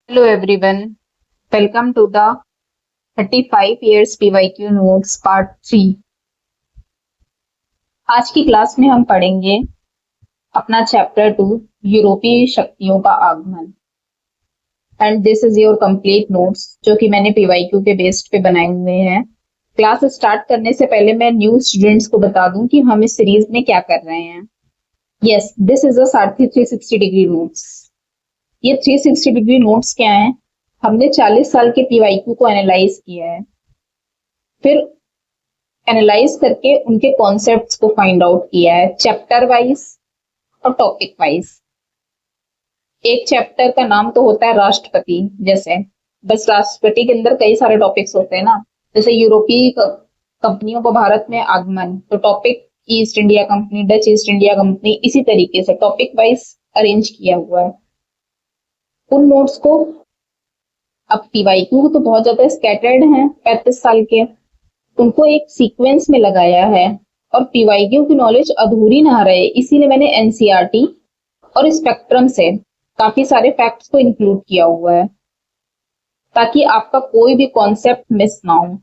Hello everyone, welcome to the 35 years PYQ notes part 3। आज की class में हम पढ़ेंगे अपना चैप्टर 2 यूरोपीय शक्तियों का आगमन and this is your complete notes जो कि मैंने PYQ के बेस्ड पे बनाए हुए हैं। क्लास स्टार्ट करने से पहले मैं न्यू स्टूडेंट्स को बता दूं कि हम इस सीरीज में क्या कर रहे हैं। Yes, this is a Sarathi 360 degree notes. ये 360 डिग्री नोट्स क्या है? हमने 40 साल के PYQ को एनालाइज किया है, फिर एनालाइज करके उनके कॉन्सेप्ट्स को फाइंड आउट किया है चैप्टर वाइज और टॉपिक वाइज। एक चैप्टर का नाम तो होता है राष्ट्रपति, जैसे बस राष्ट्रपति के अंदर कई सारे टॉपिक्स होते हैं ना, जैसे यूरोपीय कंपनियों को भारत में आगमन, तो topic east India Company, Dutch East India company, इसी तरीके से टॉपिक वाइज अरेंज किया हुआ है उन नोट्स को। अब PYQ तो बहुत ज्यादा स्कैटर्ड हैं, 35 साल के, उनको एक सीक्वेंस में लगाया है और PYQ की नॉलेज अधूरी ना रहे, इसीलिए मैंने NCERT और स्पेक्ट्रम से काफी सारे फैक्ट्स को इंक्लूड किया हुआ है ताकि आपका कोई भी कॉन्सेप्ट मिस ना हो।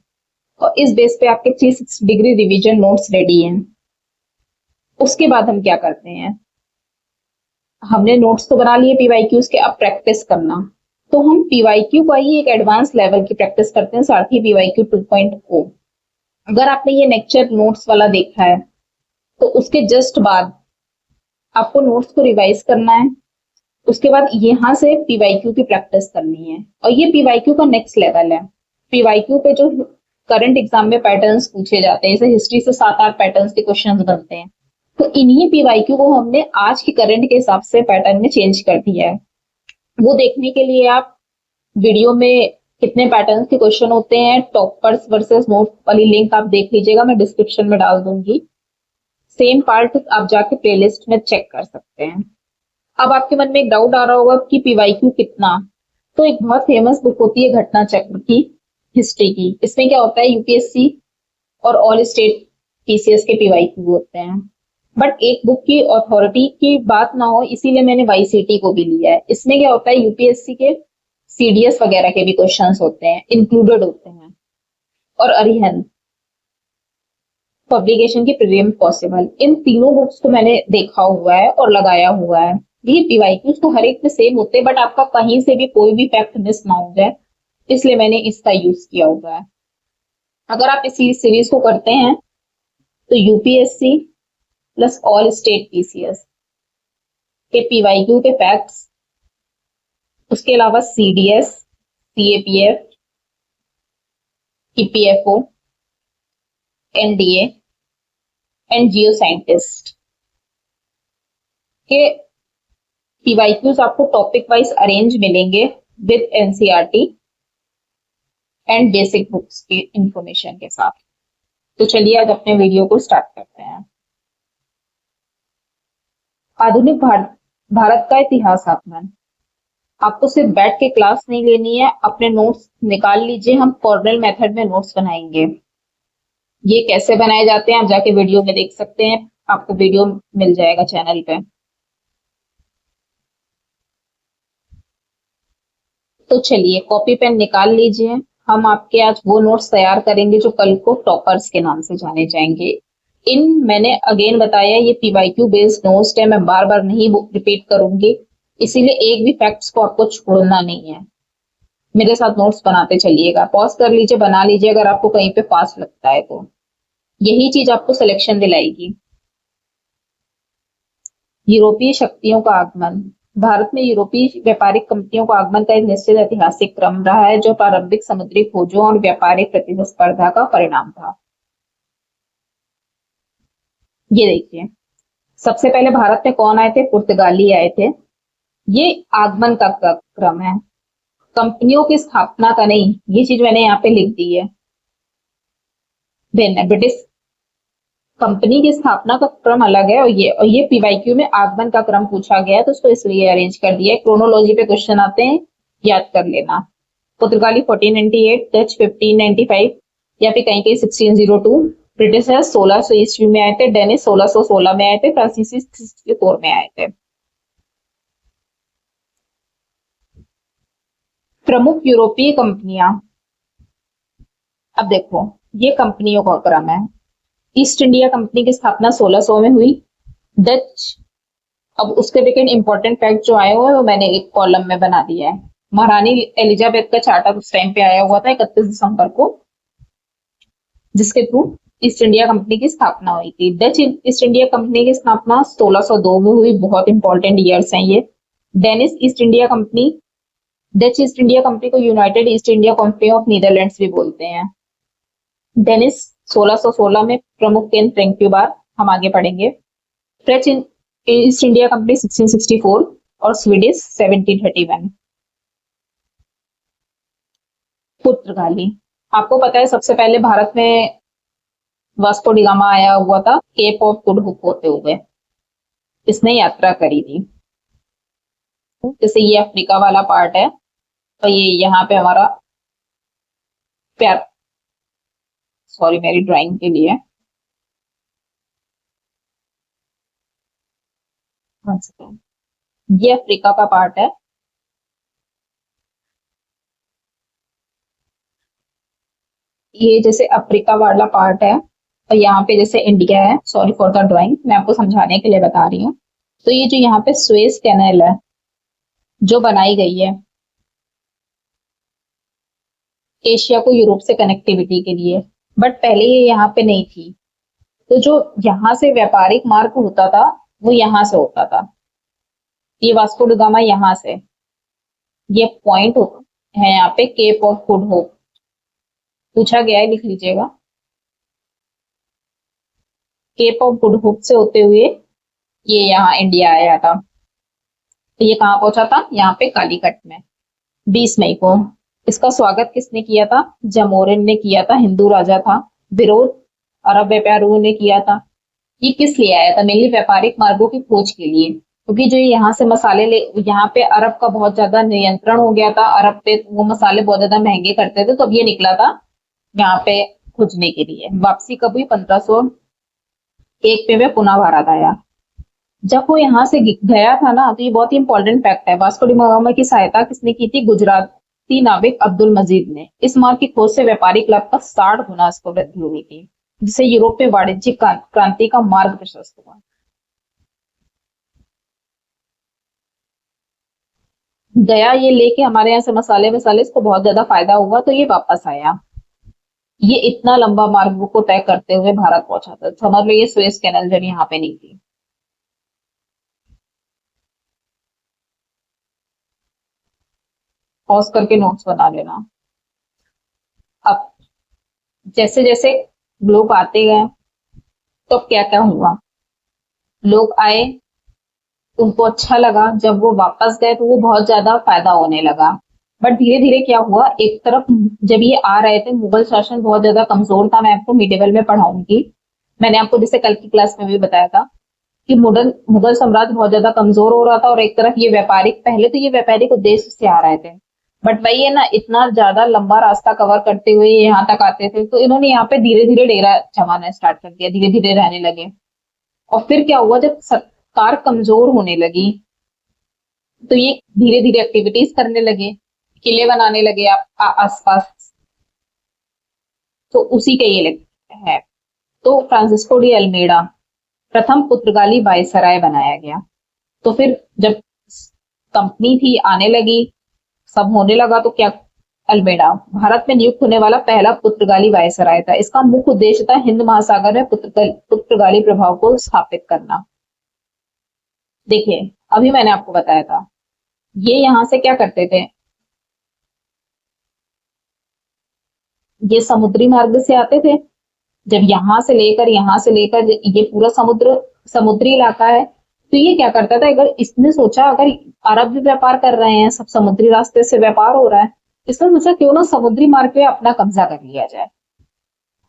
और इस बेस पे आपके 360 डिग्री रिवीजन नोट्स रेडी हैं। उसके बाद हम क्या करते हैं, हमने नोट्स तो बना लिए PYQs के, अब प्रैक्टिस करना। तो हम PYQ का ही एक एडवांस लेवल की प्रैक्टिस करते हैं, सारथी PYQ 2.0। अगर आपने ये लेक्चर नोट्स वाला देखा है तो उसके जस्ट बाद आपको नोट्स को रिवाइज करना है, उसके बाद यहाँ से PYQ की प्रैक्टिस करनी है। और ये PYQ का नेक्स्ट लेवल है। PYQ पे जो करंट एग्जाम में पैटर्न्स पूछे जाते हैं, जैसे हिस्ट्री से 7-8 पैटर्न्स के क्वेश्चंस बनते हैं, तो इन्हीं PYQ को हमने आज की करंट के हिसाब से पैटर्न में चेंज कर दिया है। वो देखने के लिए आप वीडियो में कितने पैटर्न्स के क्वेश्चन होते हैं, टॉपर्स वर्सेस नोट वाली लिंक आप देख लीजिएगा, मैं डिस्क्रिप्शन में डाल दूंगी। सेम पार्ट आप जाके प्लेलिस्ट में चेक कर सकते हैं। अब आपके मन में एक डाउट आ रहा होगा कि PYQ कितना, तो एक बहुत फेमस बुक होती है घटना चक्र की, हिस्ट्री की। इसमें क्या होता है, यूपीएससी और ऑल स्टेट PCS के PYQ होते हैं, बट एक बुक की अथॉरिटी की बात ना हो, इसीलिए मैंने YCT को भी लिया है। इसमें क्या होता है, यूपीएससी के CDS वगैरह के भी क्वेश्चंस होते हैं, इंक्लूडेड होते हैं। और अरिहंत पब्लिकेशन की प्रीमियम पॉसिबल, इन तीनों बुक्स को मैंने देखा हुआ है और लगाया हुआ है। ये PYQs तो हर एक में सेम होते हैं, बट आपका कहीं से भी कोई भी फैक्ट मिस ना हो जाए, इसलिए मैंने इसका यूज किया हुआ है। अगर आप इसी सीरीज को करते हैं तो UPSC plus all state PCS के PYQ के फैक्ट्स, उसके अलावा CDS, CAPF, EPFO, NDA and Jio scientist के PYQs आपको टॉपिक वाइज अरेंज मिलेंगे with NCERT and basic books की इंफॉर्मेशन के साथ। तो चलिए आज अपने वीडियो को स्टार्ट करते हैं। आधुनिक भारत का इतिहास आगमन। आपको सिर्फ बैठ के क्लास नहीं लेनी है, अपने नोट्स निकाल लीजिए, हम कॉर्नल मेथड में नोट्स बनाएंगे। ये कैसे बनाए जाते हैं आप जाके वीडियो में देख सकते हैं, आपको वीडियो मिल जाएगा चैनल पे। तो चलिए कॉपी पेन निकाल लीजिए, हम आपके आज वो नोट्स तैयार करेंगे जो कल को टॉपर्स के नाम से जाने जाएंगे। इन मैंने अगेन बताया, ये PYQ बेस्ड नोट्स है, मैं बार बार नहीं रिपीट करूंगी, इसीलिए एक भी फैक्ट्स को आपको छोड़ना नहीं है। मेरे साथ नोट्स बनाते चलिएगा, पॉज कर लीजिए, बना लीजिए अगर आपको कहीं पे फास्ट लगता है तो। यही चीज आपको सिलेक्शन दिलाएगी। यूरोपीय शक्तियों का आगमन। भारत में यूरोपीय व्यापारिक कंपनियों का आगमन का एक निश्चित ऐतिहासिक क्रम रहा है, जो प्रारंभिक समुद्री खोजों और व्यापारिक प्रतिस्पर्धा का परिणाम था। ये देखिए, सबसे पहले भारत में कौन आए थे, पुर्तगाली आए थे। ये आगमन का क्रम है, कंपनियों की स्थापना का नहीं, ये चीज मैंने यहाँ पे लिख दी है। ब्रिटिश कंपनी की स्थापना का क्रम अलग है, और ये PYQ में आगमन का क्रम पूछा गया है, तो उसको इसलिए अरेंज कर दिया है। क्रोनोलॉजी पे क्वेश्चन आते हैं, याद कर लेना। पुर्तगाली 1498, डच 1595 या फिर कहीं कहीं 1602, ब्रिटिश 1600 ईस्वी में आए थे, डेनिश 1616 में आए थे, फ्रांसीसी 64 में आए थे। प्रमुख यूरोपीय कंपनियां। अब देखो, ये कंपनियों का क्रम है। ईस्ट इंडिया कंपनी की स्थापना 1600 में हुई। डच, अब उसके सेकंड इंपॉर्टेंट फैक्ट जो आए हुए हैं वो मैंने एक कॉलम में बना दिया है। महारानी एलिजाबेथ का चार्टर उस टाइम पे आया हुआ था 31 दिसंबर को, जिसके थ्रू ईस्ट इंडिया कंपनी की स्थापना हुई थी। डच ईस्ट इंडिया कंपनी की स्थापना 1602 में हुई। बहुत इंपॉर्टेंट ईयर्स हैं ये। Danish East India Company, Dutch East India Company को United East India Company of Netherlands भी बोलते हैं। डेनिश 1616 में, प्रमुख केंद्र फ्रैंक्यूबार, हम आगे पढ़ेंगे। फ्रेंच ईस्ट इंडिया कंपनी 1664 और स्वीडिश 1731। पुर्तगाली, आपको पता है सबसे पहले भारत में वास्को डी गामा आया हुआ था केप ऑफ गुड होप होते हुए, इसने यात्रा करी थी। जैसे ये अफ्रीका वाला पार्ट है और ये यहाँ पे हमारा प्यार, सॉरी मेरी ड्राइंग के लिए, ये अफ्रीका का पार्ट है। ये जैसे अफ्रीका वाला पार्ट है और यहाँ पे जैसे इंडिया है। सॉरी फॉर द ड्राइंग, मैं आपको समझाने के लिए बता रही हूँ। तो ये जो यहाँ पे सुएज कैनाल है जो बनाई गई है एशिया को यूरोप से कनेक्टिविटी के लिए, बट पहले ये यहाँ पे नहीं थी। तो जो यहाँ से व्यापारिक मार्ग होता था वो यहाँ से होता था। ये वास्को डी गामा यहाँ से, ये पॉइंट है यहाँ पे केप ऑफ गुड होप, पूछा गया है, लिख लीजिएगा। केप ऑफ गुड होप से होते हुए ये यहाँ इंडिया आया था। तो ये कहाँ पहुंचा था? यहाँ पे कालीकट में 20 मई को। इसका स्वागत किसने किया था? जमोरिन ने किया था, हिंदू राजा था। विरोध अरब व्यापारियों ने किया था। ये किस लिए आया था? मेनली व्यापारिक मार्गों की खोज के लिए, क्योंकि जो यहाँ से मसाले ले, यहाँ पे अरब का बहुत ज्यादा नियंत्रण हो गया था। अरब पे वो मसाले बहुत ज्यादा महंगे करते थे, तो अब ये निकला था यहाँ पे खोजने के लिए। वापसी कब हुई? 1501 में वह पुनः भारत आया। जब वो यहाँ से गया था ना, तो ये बहुत ही इंपॉर्टेंट फैक्ट है, वास्को डी गामा की सहायता किसने की थी? गुजराती नाविक अब्दुल मजीद ने। इस मार्ग की खोज से व्यापारिक लाभ का 60 गुना इसको वृद्धि हुई थी, जिससे यूरोप में वाणिज्यिक क्रांति का मार्ग प्रशस्त हुआ। गया ये लेके हमारे यहाँ से मसाले वसाले, इसको बहुत ज्यादा फायदा हुआ, तो ये वापस आया। ये इतना लंबा मार्ग को तय करते हुए भारत पहुंचा था। समझ लो ये सुएज कैनल जब यहाँ पे नहीं थी। पॉज करके नोट्स बना लेना। अब जैसे जैसे लोग आते गए तो क्या क्या हुआ? लोग आए, उनको अच्छा लगा, जब वो वापस गए तो वो बहुत ज्यादा फायदा होने लगा। बट धीरे धीरे क्या हुआ, एक तरफ जब ये आ रहे थे मुगल शासन बहुत ज्यादा कमजोर था। मैं आपको मिडिवल में पढ़ाऊंगी, मैंने आपको जैसे कल की क्लास में भी बताया था कि मुगल साम्राज्य बहुत ज्यादा कमजोर हो रहा था, और एक तरफ ये व्यापारिक, पहले तो ये व्यापारिक उद्देश्य से आ रहे थे, बट वही है ना, इतना ज्यादा लंबा रास्ता कवर करते हुए यहाँ तक आते थे, तो इन्होंने यहाँ पे धीरे धीरे डेरा जमाना स्टार्ट कर दिया, धीरे धीरे रहने लगे। और फिर क्या हुआ, जब सरकार कमजोर होने लगी तो ये धीरे धीरे एक्टिविटीज करने लगे, किले बनाने लगे आसपास। तो उसी का ये है। तो फ्रांसिस्को डी अल्मेडा प्रथम पुर्तगाली वायसराय बनाया गया। तो फिर जब कंपनी थी आने लगी, सब होने लगा, तो क्या, अल्मेडा भारत में नियुक्त होने वाला पहला पुर्तगाली वायसराय था। इसका मुख्य उद्देश्य था हिंद महासागर में पुर्तगाली प्रभाव को स्थापित करना। देखिए, अभी मैंने आपको बताया था ये यहां से क्या करते थे, ये समुद्री मार्ग से आते थे। जब यहां से लेकर ये पूरा समुद्री इलाका है, तो ये क्या करता था, अगर इसने सोचा अगर अरब भी व्यापार कर रहे हैं, सब समुद्री रास्ते से व्यापार हो रहा है, इसने सोचा क्यों ना समुद्री मार्ग पे अपना कब्जा कर लिया जाए।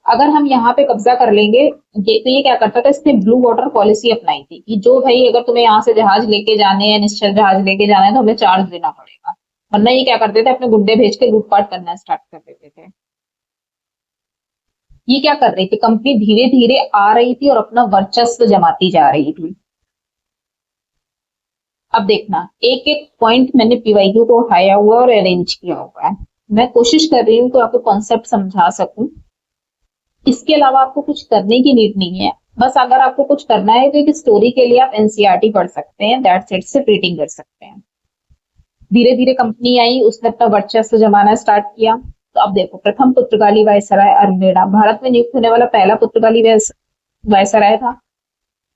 अगर हम यहाँ पे कब्जा कर लेंगे, ये तो ये क्या करता था, इसने ब्लू वाटर पॉलिसी अपनाई थी कि जो भाई अगर तुम्हें यहाँ से जहाज लेके जाने हैं, निश्चल जहाज लेके जाना है, तो हमें चार्ज देना पड़ेगा। वरना ये क्या करते थे, अपने गुड्डे भेज के लूटपाट करना स्टार्ट कर देते थे। ये क्या कर रही थी, कंपनी धीरे धीरे आ रही थी और अपना वर्चस्व जमाती जा रही थी। अब देखना, एक एक पॉइंट मैंने पीवाईक्यू को उठाया हुआ और अरेंज किया हुआ है। मैं कोशिश कर रही हूँ तो आपको कॉन्सेप्ट समझा सकूं। इसके अलावा आपको कुछ करने की नीड नहीं है। बस अगर आपको कुछ करना है तो एक स्टोरी के लिए आप एनसीईआरटी पढ़ सकते हैं, दैट्स इट, सिर्फ रीडिंग कर सकते हैं। धीरे धीरे कंपनी आई, उसने अपना वर्चस्व जमाना स्टार्ट किया। तो अब देखो, प्रथम पुर्तगाली वायसराय अल्मेडा भारत में नियुक्त होने वाला पहला पुर्तगाली वायसराय था।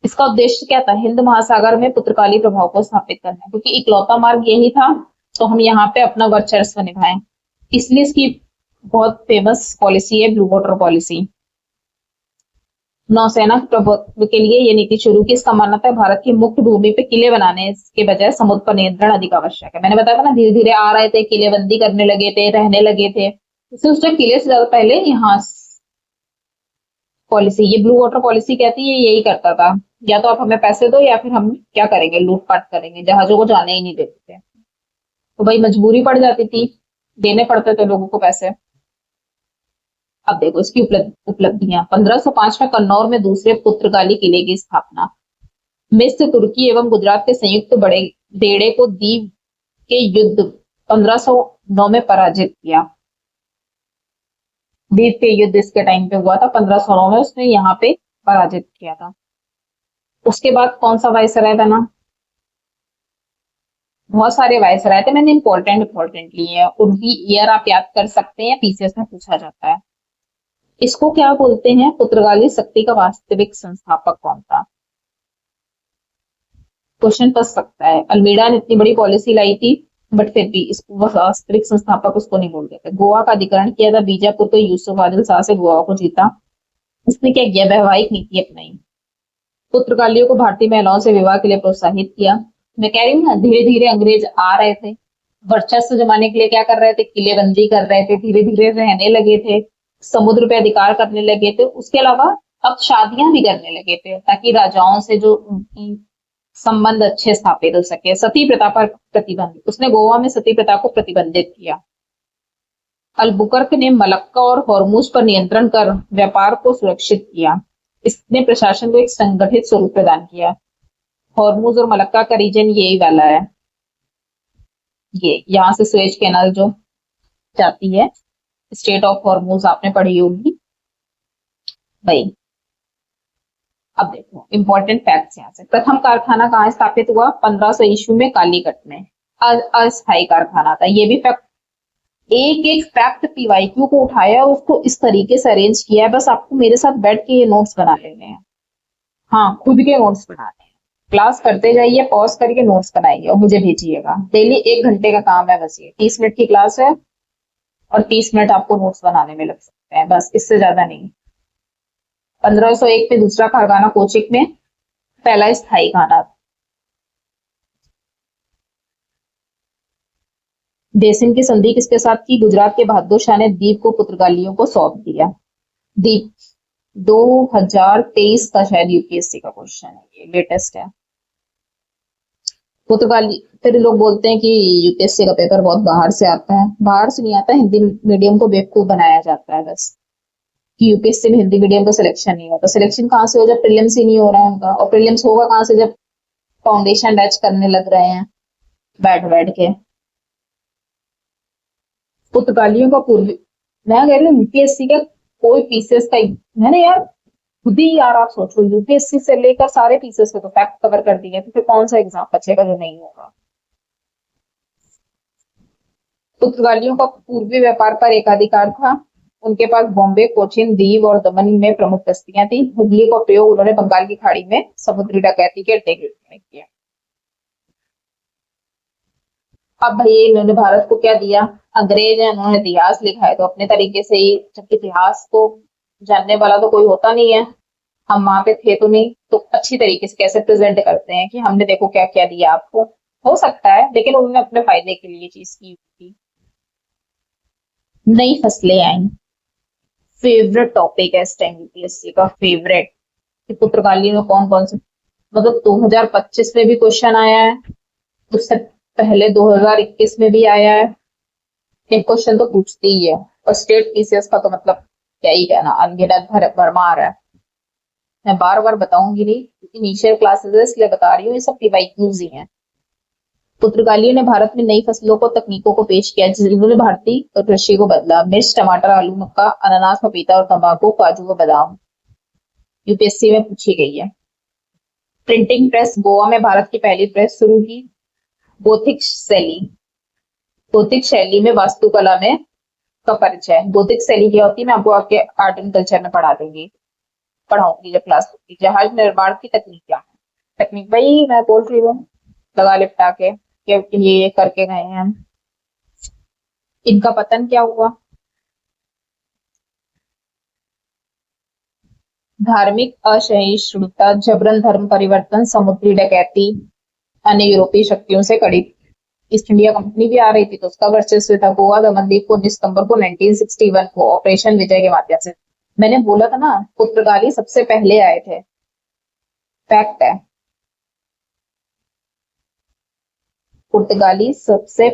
इसका उद्देश्य क्या था? हिंद महासागर में पुर्तगाली प्रभाव को स्थापित करना, क्योंकि इकलौता मार्ग यही था। तो हम यहाँ पे अपना वर्चस्व निभाएं, इसलिए इसकी बहुत फेमस पॉलिसी है ब्लू वाटर पॉलिसी। नौसेना प्रभुत्व के लिए ये नीति शुरू की। इसका मानना था भारत की मुक्त भूमि पे किले बनाने के बजाय समुद्र पर नियंत्रण अधिक आवश्यक है। मैंने बताया था ना, धीरे धीरे आ रहे थे, किलेबंदी करने लगे थे, रहने लगे थे। इसलिए उसने किले से ज्यादा पहले यहाँ पॉलिसी, ये ब्लू वाटर पॉलिसी कहती है, यही करता था। या तो आप हमें पैसे दो या फिर हम क्या करेंगे, लूटपाट करेंगे, जहाजों को जाने ही नहीं देते थे। तो भाई मजबूरी पड़ जाती थी, देने पड़ते थे लोगों को पैसे। अब देखो इसकी उपलब्धियां। 1505 में कन्नौर में दूसरे पुर्तगाली किले की स्थापना। मिस्र, तुर्की एवं गुजरात के संयुक्त बड़े बेड़े को दीव के युद्ध 1509 में पराजित किया। दीव के युद्ध इसके टाइम पे हुआ था 1509 में, उसने यहाँ पे पराजित किया था। उसके बाद कौन सा वायसराय बना? बहुत सारे वायसराय थे, मैंने इंपॉर्टेंट लिए हैं। उनकी ईयर आप याद कर सकते हैं, पीसीएस में पूछा जाता है। इसको क्या बोलते हैं? पुर्तगाली शक्ति का वास्तविक संस्थापक कौन था? क्वेश्चन फंस सकता है। अल्मीडा ने इतनी बड़ी पॉलिसी लाई थी, बट फिर भी इसको वास्तविक संस्थापक उसको नहीं बोल देते। गोवा का अधिकरण किया था, बीजापुर को यूसुफ आदिल शाह से गोवा को जीता। इसने क्या किया? वैवाहिक नीति अपनाई। पुर्तगालियों को भारतीय महिलाओं से विवाह के लिए प्रोत्साहित किया। मैं कह रही हूँ ना, धीरे धीरे अंग्रेज आ रहे थे, वर्चस्व जमाने के लिए क्या कर रहे थे? किलेबंदी कर रहे थे, धीरे धीरे रहने लगे थे, समुद्र पे अधिकार करने लगे थे। उसके अलावा अब शादियां भी करने लगे थे, ताकि राजाओं से जो उनकी संबंध अच्छे स्थापित हो सके। सती प्रथा पर प्रतिबंध, उसने गोवा में सती प्रथा को प्रतिबंधित किया। अलबुकर्क ने मलक्का और हॉर्मुज पर नियंत्रण कर व्यापार को सुरक्षित किया। इसने प्रशासन को एक संगठित स्वरूप प्रदान किया। हॉर्मुज और मलक्का का रीजन यही वाला है, ये यहाँ से सुएज कैनाल जो जाती है, स्टेट ऑफ हॉर्मुज आपने पढ़ी होगी भाई। अब देखो इंपॉर्टेंट फैक्ट्स यहाँ से। प्रथम कारखाना कहाँ स्थापित हुआ? 1500 ईस्वी में कालीकट में। अस्थायी कारखाना था। ये भी फैक्ट, एक एक फैक्ट पीवाईक्यू को उठाया, उसको इस तरीके से अरेंज किया है। बस आपको मेरे साथ बैठ के ये नोट्स बना लेने हैं। हाँ, खुद के नोट्स बनाने हैं। क्लास करते जाइए, पॉज करके नोट्स बनाइए और मुझे भेजिएगा। डेली 1 घंटे का काम है, बस ये 30 मिनट की क्लास है और 30 मिनट आपको नोट्स बनाने में लग सकते हैं, बस इससे ज्यादा नहीं। 1501 में दूसरा कारखाना कोचिक में, पहला स्थायी खाना। बेसिन की संधि किसके साथ की? गुजरात के बहादुर शाह ने द्वीप को पुर्तगालियों को सौंप दिया। द्वीप 2023 का शायद यूपीएससी का क्वेश्चन है, ये लेटेस्ट है। पुर्तगाली, फिर लोग बोलते हैं कि यूपीएससी का पेपर बहुत बाहर से आता है। बाहर से नहीं आता, हिंदी मीडियम को बेवकूफ बनाया जाता है बस, कि यूपीएससी में हिंदी मीडियम का सिलेक्शन नहीं होता। सिलेक्शन कहाँ से हो? जब प्रीलिम्स ही नहीं हो रहा है उनका, और प्रीलिम्स होगा कहाँ से? जब फाउंडेशन बैच करने लग रहे हैं बैठ बैठ के। पुर्तगालियों का पूर्वी, मैं कह रही हूँ यूपीएससी का कोई पीसीएस का, मैंने यार खुद ही, यार आप सोचो, यूपीएससी से लेकर सारे पीसीएस के तो फैक्ट कवर कर दिए, तो फिर कौन सा एग्जाम बचेगा जो नहीं होगा। पुर्तगालियों का पूर्वी व्यापार पर एकाधिकार था। उनके पास बॉम्बे, कोचिन, दीव और दमन में प्रमुख बस्तियां थी। हुगली का प्रयोग उन्होंने बंगाल की खाड़ी में समुद्री डकैती के अड्डे में किया। अब भाई इन्होंने भारत को क्या दिया? अंग्रेज है, उन्होंने इतिहास लिखा है, तो अपने तरीके से ही, जब इतिहास को जानने वाला तो कोई होता नहीं है, हम वहां पे थे तो नहीं, तो अच्छी तरीके से कैसे प्रेजेंट करते हैं कि हमने देखो क्या क्या दिया आपको। हो सकता है, लेकिन उन्होंने अपने फायदे के लिए चीज की थी। नई फसलें आई, फेवरेट टॉपिक है इस टाइम यूपीएससी का, फेवरेट। कि पुर्तगाली में कौन कौन से, मतलब 2025 में भी क्वेश्चन आया है, उससे पहले 2021 में भी आया है। एक क्वेश्चन तो पूछती ही है, और स्टेट पीसीएस का तो मतलब क्या ही कहना, अनगिनत भरमार है। मैं बार बार बताऊंगी नहीं, क्योंकि इनिशियल क्लासेस है इसलिए बता रही हूँ, ये सब पीवाईक्यूज ही हैं। पुर्तगालियों ने भारत में नई फसलों को तकनीकों को पेश किया जिन्होंने भारतीय कृषि को बदला। मिर्च, टमाटर, आलू, मक्का, अनानास, पपीता और तंबाकू, काजू व बादाम यूपीएससी में पूछी गई है। प्रिंटिंग प्रेस, गोवा में भारत की पहली प्रेस शुरू की। गोथिक शैली, गोथिक शैली में वास्तुकला में का परिचय। गोथिक शैली क्या होती है मैं आपको आपके आर्ट एंड कल्चर में पढ़ाऊंगी जब क्लास होगी। जहाज निर्माण की तकनीक क्या है? तकनीक भाई मैं बोल रही हूँ लगा लिपटा के कि ये करके गए हैं हम। इनका पतन क्या हुआ? धार्मिक असहिष्णुता, जबरन धर्म परिवर्तन, समुद्री डकैती, अन्य यूरोपीय शक्तियों से कड़ी। ईस्ट इंडिया कंपनी भी आ रही थी तो उसका वर्चस्व था। गोवा दमनदीप को 19 सितंबर को 1961 को ऑपरेशन विजय के माध्यम से। मैंने बोला था ना पुर्तगाली सबसे पहले आए थे, फैक्ट है। पुर्तगाली सबसे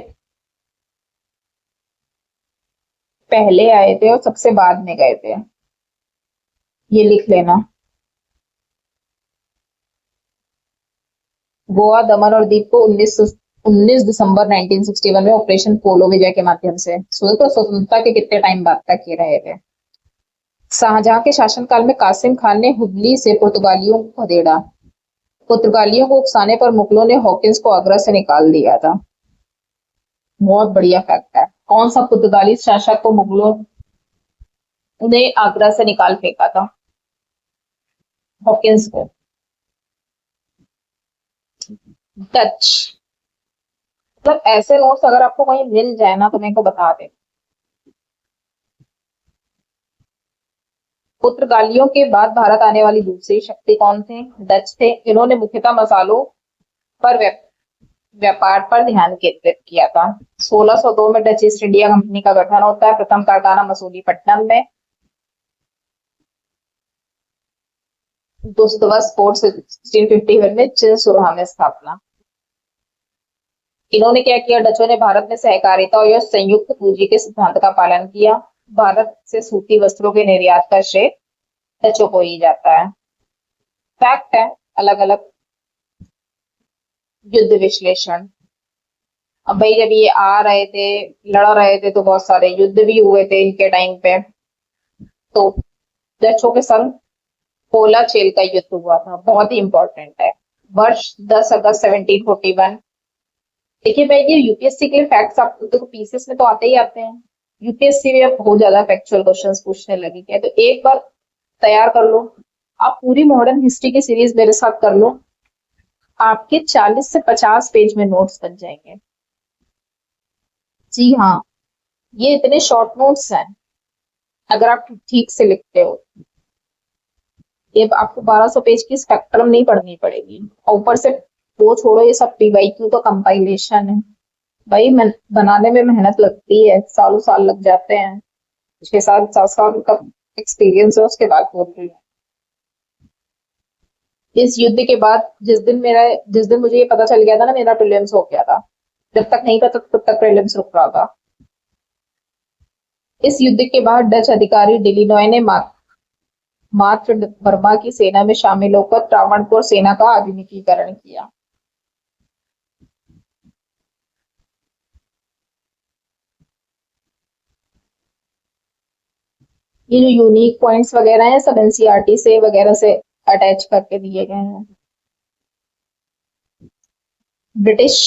पहले आए थे और सबसे बाद में गए थे, ये लिख लेना। गोवा, दमन और दीप को 19 दिसंबर 1961 में ऑपरेशन पोलो विजय के माध्यम से। तो स्वतंत्रता के कितने टाइम बाद तक ये रहे थे। शाहजहां के शासनकाल में कासिम खान ने हुबली से पुर्तगालियों को खदेड़ा। पुर्तगालियों को उकसाने पर मुगलों ने हॉकिंस को आगरा से निकाल दिया था। बहुत बढ़िया फैक्ट है। कौन सा पुर्तगाली शासक को मुगलों ने आगरा से निकाल फेंका था? हॉकिंस को। डच, मतलब ऐसे नोट्स अगर आपको कहीं मिल जाए ना तो मेरे को बता दे। पुर्तगालियों के बाद भारत आने वाली दूसरी शक्ति कौन थे? डच थे। इन्होंने मुख्यतः मसालों पर व्यापार पर ध्यान केंद्रित किया था। 1602 में डच ईस्ट इंडिया कंपनी का गठन होता है। प्रथम कारखाना मसूलीपट्टनम में। दोस्तवस फोर्ट 1651 में चिनसुरहा में स्थापना। इन्होंने क्या किया? डचों ने भारत में सहकारिता और संयुक्त पूंजी के सिद्धांत का पालन किया। भारत से सूती वस्त्रों के निर्यात का श्रेय डचों को ही जाता है। फैक्ट है अलग अलग। युद्ध विश्लेषण, अब भाई जब ये आ रहे थे लड़ रहे थे तो बहुत सारे युद्ध भी हुए थे इनके टाइम पे। तो डचों के संग पोला चेल का युद्ध हुआ था, बहुत ही इंपॉर्टेंट है। वर्ष 10 अगस्त 1741। देखिए भाई ये यूपीएससी के लिए फैक्ट्स आपको तो पीसीएस में तो आते ही आते हैं, यूपीएससी में अब बहुत ज्यादा फैक्चुअल क्वेश्चंस पूछने लगी है तो एक बार तैयार कर लो। आप पूरी मॉडर्न हिस्ट्री की सीरीज मेरे साथ कर लो, आपके 40 से 50 पेज में नोट्स बन जाएंगे। जी हाँ, ये इतने शॉर्ट नोट्स हैं अगर आप ठीक से लिखते हो। ये आपको 1200 पेज की स्पेक्ट्रम नहीं पढ़नी पड़ेगी और ऊपर से वो छोड़ो ये सब पीवाईक्यू का कंपाइलेशन है। भाई बनाने में मेहनत लगती है, सालों साल लग जाते हैं। 6-7 साल का एक्सपीरियंस है उसके बाद बोल रही हूँ। इस युद्ध के बाद जिस दिन मुझे ये पता चल गया था ना मेरा प्रीलिम्स हो गया था। जब तक नहीं पता तब तक प्रीलिम्स रुक रहा था। इस युद्ध के बाद डच अधिकारी डिलिनॉय ने मात्र बर्मा की सेना में शामिल होकर त्रावणकोर सेना का आधुनिकीकरण किया। ये जो यूनिक पॉइंट्स वगैरह हैं सब एनसीईआरटी से वगैरह से अटैच करके दिए गए हैं। ब्रिटिश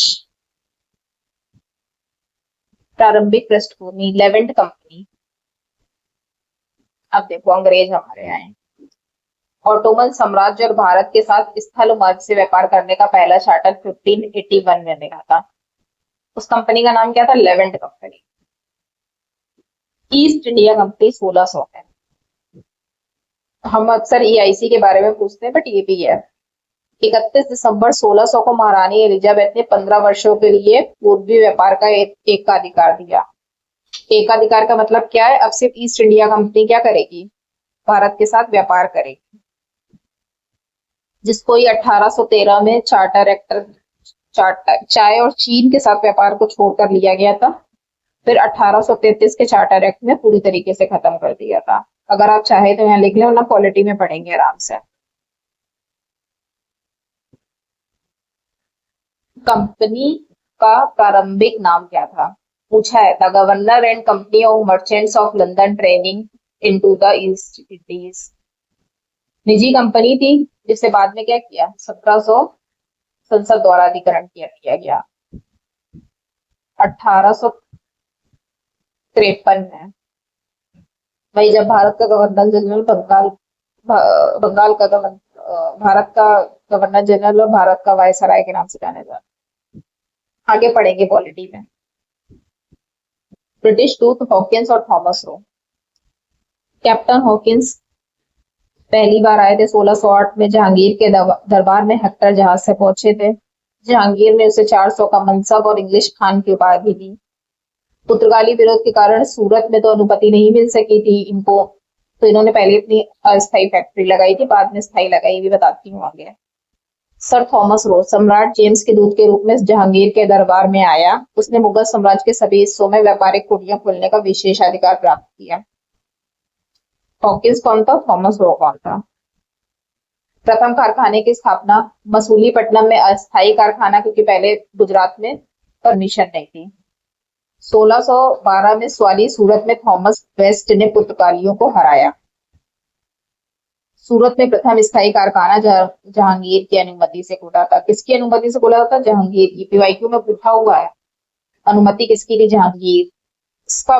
प्रारंभिक पृष्ठभूमि, लेवेंट कंपनी। अब देखो अंग्रेज हमारे आए। ऑटोमन साम्राज्य और भारत के साथ स्थल मार्ग से व्यापार करने का पहला चार्टर 1581 में मिला था। उस कंपनी का नाम क्या था? Levant company. East India company 1600 है। हम अक्सर ईआईसी के बारे में पूछते हैं बट ये भी है। 31 दिसंबर 1600 को महारानी एलिजाबेथ ने 15 वर्षों के लिए पूर्वी व्यापार का एकाधिकार दिया। एकाधिकार का मतलब क्या है? अब सिर्फ ईस्ट इंडिया कंपनी क्या करेगी? भारत के साथ व्यापार करेगी, जिसको ये 1813 में चाय और चीन के साथ व्यापार को छोड़कर लिया गया था। फिर 1833 के चार्टर एक्ट में पूरी तरीके से खत्म कर दिया था। अगर आप चाहे तो यहाँ लिख लें वरना पॉलिटी में पढ़ेंगे आराम से। कंपनी का प्रारंभिक नाम क्या था? पूछा है the governor and company of merchants of London training into the east Indies. निजी कंपनी थी जिसे बाद में क्या किया, 1700 संसद द्वारा अधिकरण किया गया 1853 में। वही जब भारत का गवर्नर जनरल बंगाल का भारत का गवर्नर जनरल और भारत का वायसराय के नाम से जाने जाता। आगे पढ़ेंगे पॉलिटी में। ब्रिटिश दूत हॉकिंस और थॉमस रो। कैप्टन हॉकिंस पहली बार आए थे 1608 में जहांगीर के दरबार में हेक्टर जहाज से पहुंचे थे। जहांगीर ने उसे 400 का मनसब और इंग्लिश खान की उपाधि दी। पुर्तगाली विरोध के कारण सूरत में तो अनुमति नहीं मिल सकी थी इनको, तो इन्होंने पहले अपनी अस्थायी फैक्ट्री लगाई थी, बाद में स्थायी लगाई, भी बताती हूँ आगे। सर थॉमस रो सम्राट जेम्स के दूत के रूप में जहांगीर के दरबार में आया। उसने मुगल साम्राज्य के सभी हिस्सों में व्यापारिक कुटियां खोलने का विशेषाधिकार प्राप्त किया। हॉकिंस कौन था, थॉमस रो कौन था? प्रथम कारखाने की स्थापना मसूलीपट्टनम में, अस्थायी कारखाना क्योंकि पहले गुजरात में परमिशन नहीं थी। 1612 में स्वाली सूरत में थॉमस वेस्ट ने पुर्तगालियों को हराया। सूरत में प्रथम स्थायी कारखाना जहांगीर की अनुमति से खुला था। किसकी अनुमति से खुला था? जहांगीर की। पीवाईक्यू में पूछा हुआ है अनुमति किसकी थी? जहांगीर। इसका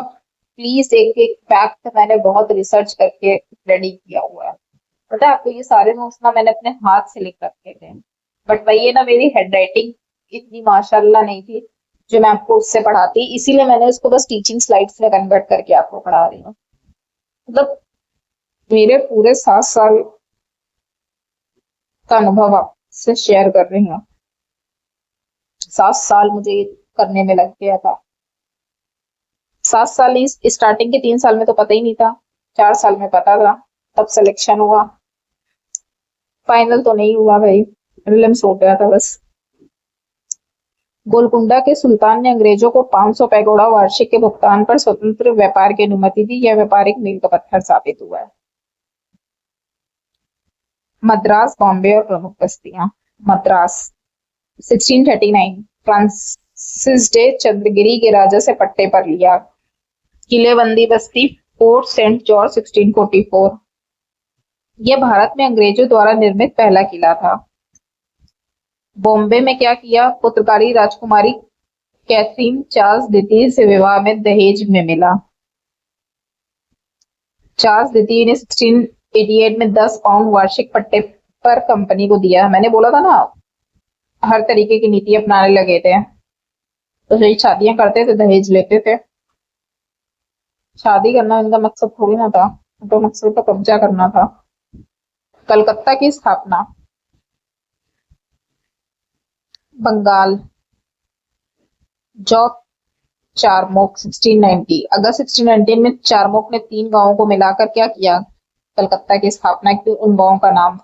प्लीज एक एक फैक्ट मैंने बहुत रिसर्च करके रेडी किया हुआ है। पता है आपको, ये सारे नोट्स ना मैंने अपने हाथ से लिख रखे थे, बट वही है ना, मेरी हैंडराइटिंग इतनी माशाल्लाह नहीं थी जो मैं आपको उससे पढ़ाती, इसीलिए मैंने उसको बस टीचिंग स्लाइड्स में कन्वर्ट करके आपको पढ़ा रही हूँ। मतलब मेरे पूरे 7 साल का अनुभव आपसे शेयर कर रही हूँ। 7 साल मुझे करने में लग गया था। 7 साल नहीं, स्टार्टिंग के 3 साल में तो पता ही नहीं था, 4 साल में पता था, तब सिलेक्शन हुआ। फाइनल तो नहीं हुआ भाई, रिलम्स हो गया था बस। गोलकुंडा के सुल्तान ने अंग्रेजों को 500 पैगोडा वार्षिक के भुगतान पर स्वतंत्र व्यापार की अनुमति दी। यह व्यापारिक मील का पत्थर साबित हुआ है। मद्रास, बॉम्बे और प्रमुख बस्तियां। मद्रास 1639 फ्रांसिस डे चंद्रगिरी के राजा से पट्टे पर लिया। किलेबंदी बस्ती फोर्ट सेंट जॉर्ज 1644। यह भारत में अंग्रेजों द्वारा निर्मित पहला किला था। बॉम्बे में क्या किया? पुर्तगाली राजकुमारी कैथरीन चार्ल्स द्वितीय से विवाह में दहेज में मिला। चार्ल्स द्वितीय ने 1688 में 10 पाउंड वार्षिक पट्टे पर कंपनी को दिया। मैंने बोला था ना, हर तरीके की नीति अपनाने लगे थे, तो जो शादियां करते थे दहेज लेते थे। शादी करना इनका मकसद थोड़ी ना था, तो मकसद तो कब्जा करना था। कलकत्ता की स्थापना बंगाल जॉब चारमोक 1690। अगस्त 1619 में चारमोक ने 3 गांवों को मिलाकर क्या किया? कलकत्ता की स्थापना की। उन गांवों का नाम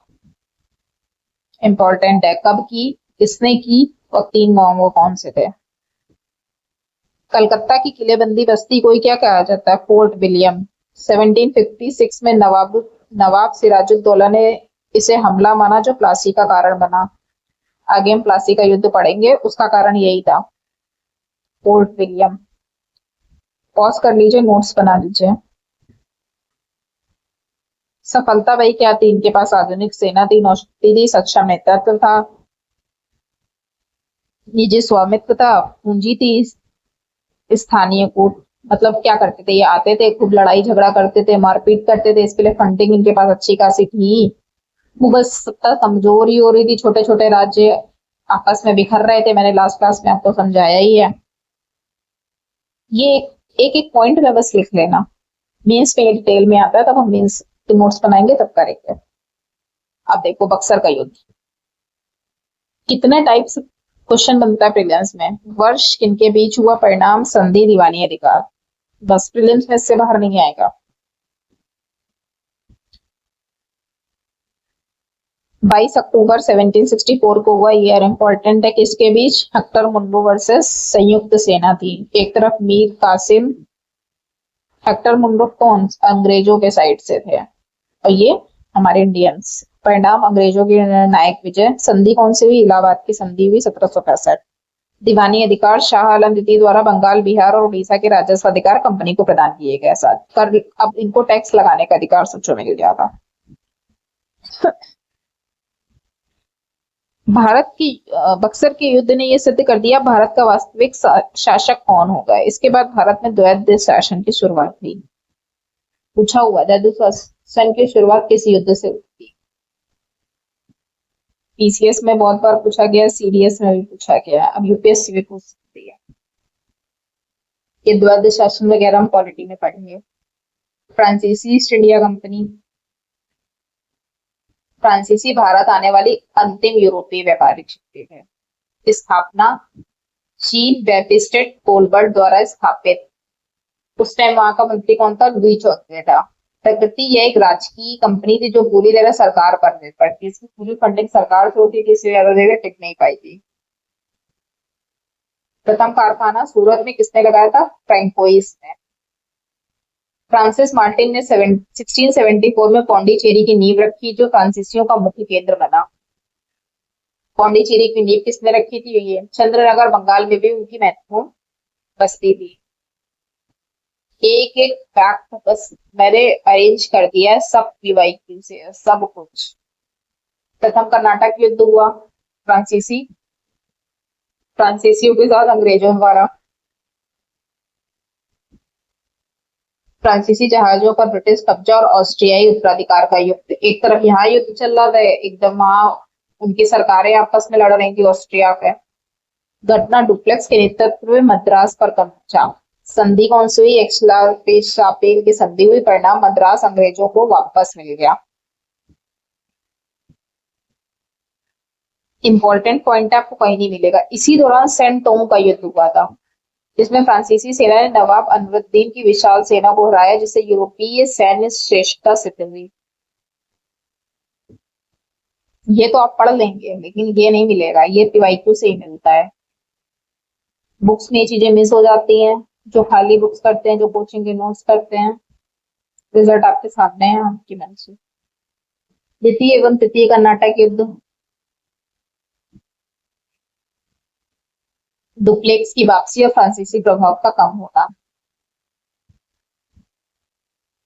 इंपॉर्टेंट है, कब की, किसने की और 3 गांव वो कौन से थे। कलकत्ता की किलेबंदी बस्ती को क्या कहा जाता है? Fort William. 1756 में नवाब सिराजुद्दौला ने इसे हमला माना जो प्लासी का कारण बना। आगे हम प्लासी का युद्ध पढ़ेंगे, उसका कारण यही था, फोर्ट विलियम। पॉज कर लीजिए, नोट्स बना लीजिए। सफलता भाई क्या थी? इनके पास आधुनिक सेना थी, नौशक्ति थी, सक्षम नेतृत्व था, निजी स्वामित्व था, पूंजी थी, स्थानीय कूट। मतलब क्या करते थे, ये आते थे, खूब लड़ाई झगड़ा करते थे, मारपीट करते थे, इसके लिए फंडिंग इनके पास अच्छी खासी थी। मुगल सत्ता कमजोर ही हो रही थी, छोटे छोटे राज्य आपस में बिखर रहे थे, मैंने लास्ट क्लास में आपको समझाया ही है। ये एक एक पॉइंट में बस लिख लेना, मीन्स में डिटेल में आता है, तब हम मीन्स के नोट्स बनाएंगे तब करेंगे। अब देखो बक्सर का युद्ध, कितने टाइप्स क्वेश्चन बनता है प्रीलिम्स में। वर्ष किनके बीच हुआ? परिणाम संधि दीवानी अधिकार। बस प्रीलिम्स में इससे बाहर नहीं आएगा। 22 अक्टूबर 1764 को हुआ। ईयर इंपॉर्टेंट है, किसके बीच? हेक्टर मुंडो वर्सेस संयुक्त सेना थी। एक तरफ मीर कासिम, हेक्टर मुंडो कौन? अंग्रेजों के साइड से थे और ये हमारे इंडियंस। परिणाम अंग्रेजों की निर्णायक विजय। संधि कौन सी हुई? इलाहाबाद की संधि हुई 1765। दीवानी अधिकार शाह आलम द्वितीय द्वारा बंगाल, बिहार और उड़ीसा के राजस्व अधिकार कंपनी को प्रदान किए गए। साथ कर अब इनको टैक्स लगाने का अधिकार सोचो मिल गया था। भारत की बक्सर के युद्ध ने यह सिद्ध कर दिया भारत का वास्तविक शासक कौन होगा। इसके बाद भारत में द्वैध शासन की शुरुआत हुई। पूछा हुआ द्वैध शासन की शुरुआत किस युद्ध से हुई। पीसीएस में बहुत बार पूछा गया, सीडीएस में भी पूछा गया, अब यूपीएससी में पूछ सकती है। ये द्वैध शासन वगैरह हम पॉलिटी में पढ़ेंगे। फ्रांसीसी ईस्ट इंडिया कंपनी, फ्रांसीसी भारत आने वाली अंतिम यूरोपीय व्यापारिक शक्ति है। स्थापना चीन बैप्टिस्ट कोलबर्ट द्वारा स्थापित। उस टाइम वहां का मंत्री कौन था? लुई चौथे था। प्रकृति यह एक राजकीय कंपनी थी जो पूरी तरह सरकार पर निर्भर थी। इसकी पूरी फंडिंग सरकार से होती, किसी और जगह टिक नहीं पाई थी। प्रथम कारखाना सूरत में किसने लगाया था? फ्रैंकोइस ने। फ्रांसिस मार्टिन ने 1674 में पौंडीचेरी की नींव रखी, जो फ्रांसीसियों का मुख्य केंद्र बना। पौंडीचेरी की नींव किसने रखी थी? ये चंद्रनगर बंगाल में भी उनकी महत्वपूर्ण बस्ती थी। एक एक फैक्ट बस मैंने अरेंज कर दिया है सब पीवाईक्यू से, सब कुछ। प्रथम कर्नाटक युद्ध हुआ फ्रांसीसियों के साथ अंग्रेजों द्वारा। फ्रांसीसी जहाजों पर ब्रिटिश कब्जा और ऑस्ट्रियाई उत्तराधिकार का युद्ध। एक तरफ यहाँ युद्ध चल रहा था, एकदम वहां उनकी सरकारें आपस में लड़ रही थी ऑस्ट्रिया पे। घटना डुप्लेक्स के नेतृत्व में मद्रास पर कब्जा। संधि कौन सी हुई? एक्सलापेल की संधि हुई, परिणाम मद्रास अंग्रेजों को वापस मिल गया। इंपॉर्टेंट पॉइंट आपको कहीं नहीं मिलेगा। इसी दौरान सेंटोम का युद्ध हुआ था, जिसमें फ्रांसीसी सेना ने नवाब अनवरुद्दीन की विशाल सेना को हराया, जिससे यूरोपीय सैन्य श्रेष्ठता सिद्ध हुई। ये तो आप पढ़ लेंगे, लेकिन ये नहीं मिलेगा, ये पीवाईक्यू से ही मिलता है। बुक्स में ये चीजें मिस हो जाती हैं। जो खाली बुक्स करते हैं, जो कोचिंग के नोट्स करते हैं, रिजल्ट आपके सामने है आपकी मन से। द्वितीय एवं तृतीय कर्नाटक युद्ध। डुप्लेक्स की वापसी और फ्रांसीसी प्रभाव का कम होना।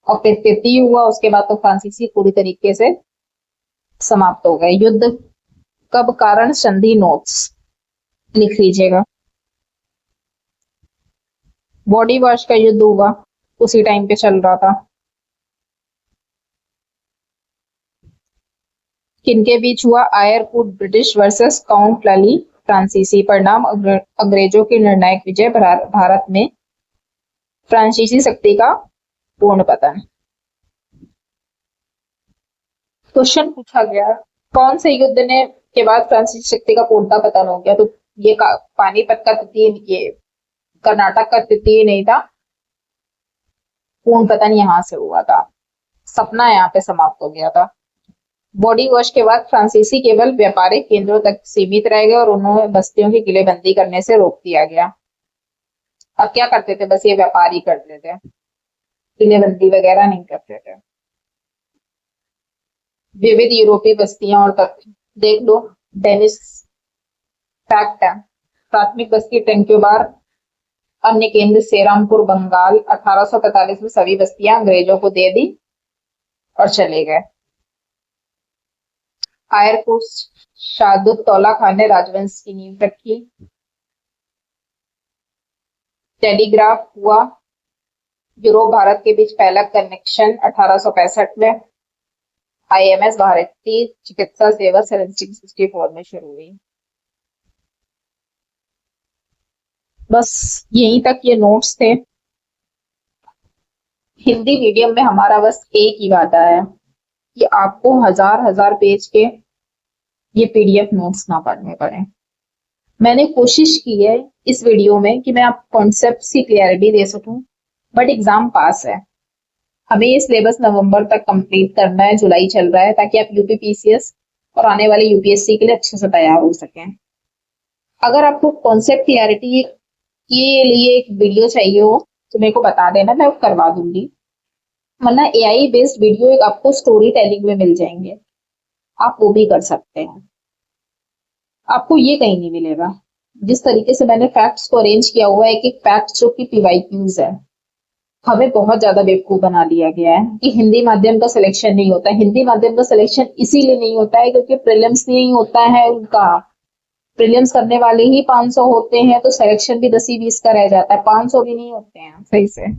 और फिर तृतीय हुआ, उसके बाद तो फ्रांसीसी पूरी तरीके से समाप्त हो गए। युद्ध कब? कारण संधि नोट्स लिख लीजिएगा। बॉडी वॉश का युद्ध हुआ, उसी टाइम पे चल रहा था। किनके बीच हुआ? आयरकूट ब्रिटिश वर्सेस काउंट लली फ्रांसीसी। परिणाम अंग्रेजों की निर्णायक विजय, भारत में फ्रांसीसी शक्ति का पूर्ण पतन। क्वेश्चन पूछा गया कौन से युद्ध ने के बाद फ्रांसीसी शक्ति का पूर्णतः पतन हो गया? तो ये पानीपत का तृतीय, ये कर्नाटक का तृतीय नहीं था, पूर्ण पतन यहां से हुआ था। सपना यहाँ पे समाप्त हो गया था। बॉडी वॉश के बाद फ्रांसीसी केवल व्यापारिक केंद्रों तक सीमित रह गए और उन्होंने बस्तियों की किलेबंदी करने से रोक दिया गया। अब क्या करते थे? बस ये व्यापार ही करते थे, किलेबंदी वगैरह नहीं करते थे। विविध यूरोपीय बस्तियां और तथ्य देख लो। डेनिस फैक्ट है। प्राथमिक बस्ती टंक्योबार, अन्य केंद्र सेरामपुर बंगाल। 1845 में सभी बस्तियां अंग्रेजों को दे दी और चले गए। आयरकूट शाहदुद्दौला खान ने राजवंश की नींव रखी। टेलीग्राफ हुआ, यूरोप भारत के बीच पहला कनेक्शन 1865 में। आईएमएस भारतीय चिकित्सा सेवा 1764 में शुरू हुई। बस यहीं तक ये नोट्स थे। हिंदी मीडियम में हमारा बस एक ही वादा है कि आपको हजार पेज के ये पीडीएफ नोट्स ना पढ़ने पड़े। मैंने कोशिश की है इस वीडियो में कि मैं आपको कॉन्सेप्ट की क्लियरिटी दे सकूं, बट एग्जाम पास है। हमें ये सिलेबस नवंबर तक कंप्लीट करना है, जुलाई चल रहा है, ताकि आप यूपीपीसीएस और आने वाले यूपीएससी के लिए अच्छे से तैयार हो सकें। अगर आपको कॉन्सेप्ट क्लियरिटी के लिए एक वीडियो चाहिए हो तो मेरे को बता देना, मैं करवा दूंगी। वरना एआई बेस्ड वीडियो एक आपको स्टोरी टेलिंग में मिल जाएंगे, आप वो भी कर सकते हैं। आपको ये कहीं नहीं मिलेगा। जिस तरीके से मैंने फैक्ट्स को अरेंज किया हुआ है, एक एक फैक्ट जो कि पीवाईक्यूज है, हमें बहुत ज्यादा बेवकूफ बना दिया गया है कि हिंदी माध्यम का सिलेक्शन नहीं होता है। हिंदी माध्यम का सिलेक्शन इसीलिए नहीं होता है क्योंकि प्रीलिम्स नहीं होता है उनका। प्रीलिम्स करने वाले ही 500 होते हैं, तो सिलेक्शन भी 10-20 का रह जाता है, 500 भी नहीं होते हैं सही से।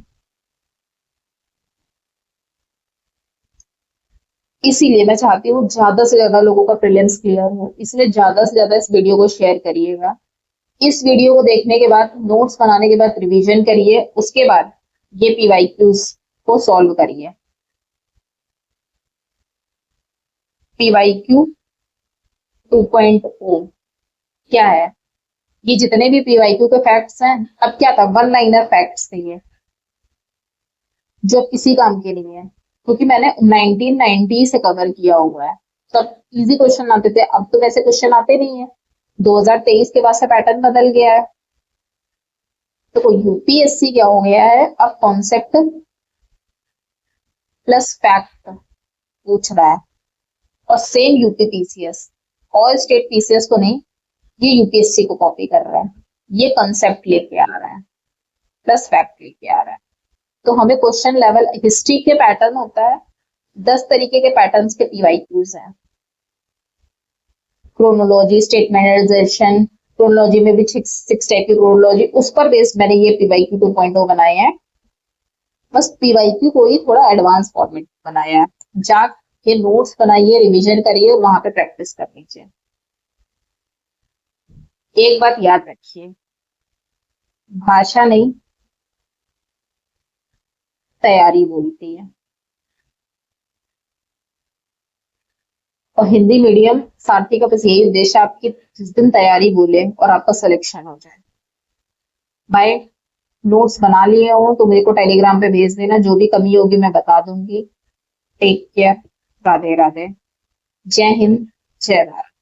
इसीलिए मैं चाहती हूँ ज्यादा से ज्यादा लोगों का प्रीलिम्स क्लियर हो, इसलिए ज्यादा से ज्यादा इस वीडियो को शेयर करिएगा। इस वीडियो को देखने के बाद, नोट्स बनाने के बाद रिवीजन करिए, उसके बाद ये पीवाईक्यूज को सॉल्व करिए। पीवाईक्यू 2.0 क्या है? ये जितने भी पीवाईक्यू के फैक्ट्स हैं, अब क्या था, वन लाइनर फैक्ट्स थे ये, जो अब किसी काम के नहीं है, क्योंकि मैंने 1990 से कवर किया हुआ है। तब इजी क्वेश्चन आते थे, अब तो वैसे क्वेश्चन आते नहीं है। 2023 के बाद से पैटर्न बदल गया है। तो यूपीएससी क्या हो गया है, अब कॉन्सेप्ट प्लस फैक्ट पूछ रहा है। और सेम यूपी पीसीएस, और स्टेट पीसीएस को नहीं, ये यूपीएससी को कॉपी कर रहा है। ये कंसेप्ट लेके आ रहा है, प्लस फैक्ट लेके आ रहा है। तो हमें क्वेश्चन लेवल, हिस्ट्री के पैटर्न होता है 10 तरीके के पैटर्न्स के पीवाईक्यूज हैं। क्रोनोलॉजी, स्टेटमेंटाइजेशन, क्रोनोलॉजी में भी 6 टाइप की क्रोनोलॉजी, उस पर बेस्ड मैंने ये पीवाईक्यू 2.0 बनाए हैं। बस पीवाईक्यू को ही थोड़ा एडवांस फॉर्मेट बनाया है। जाके नोट्स बनाइए, रिवीजन करिए, वहां पे प्रैक्टिस कर लीजिए। एक बात याद रखिए, भाषा नहीं, तैयारी बोलती है। और हिंदी मीडियम सारथी का बस यही उद्देश्य है, आपकी जिस दिन तैयारी बोले और आपका सिलेक्शन हो जाए। बाय। नोट्स बना लिए हो तो मेरे को टेलीग्राम पे भेज देना, जो भी कमी होगी मैं बता दूंगी। Take care. राधे राधे। जय हिंद, जय भारत।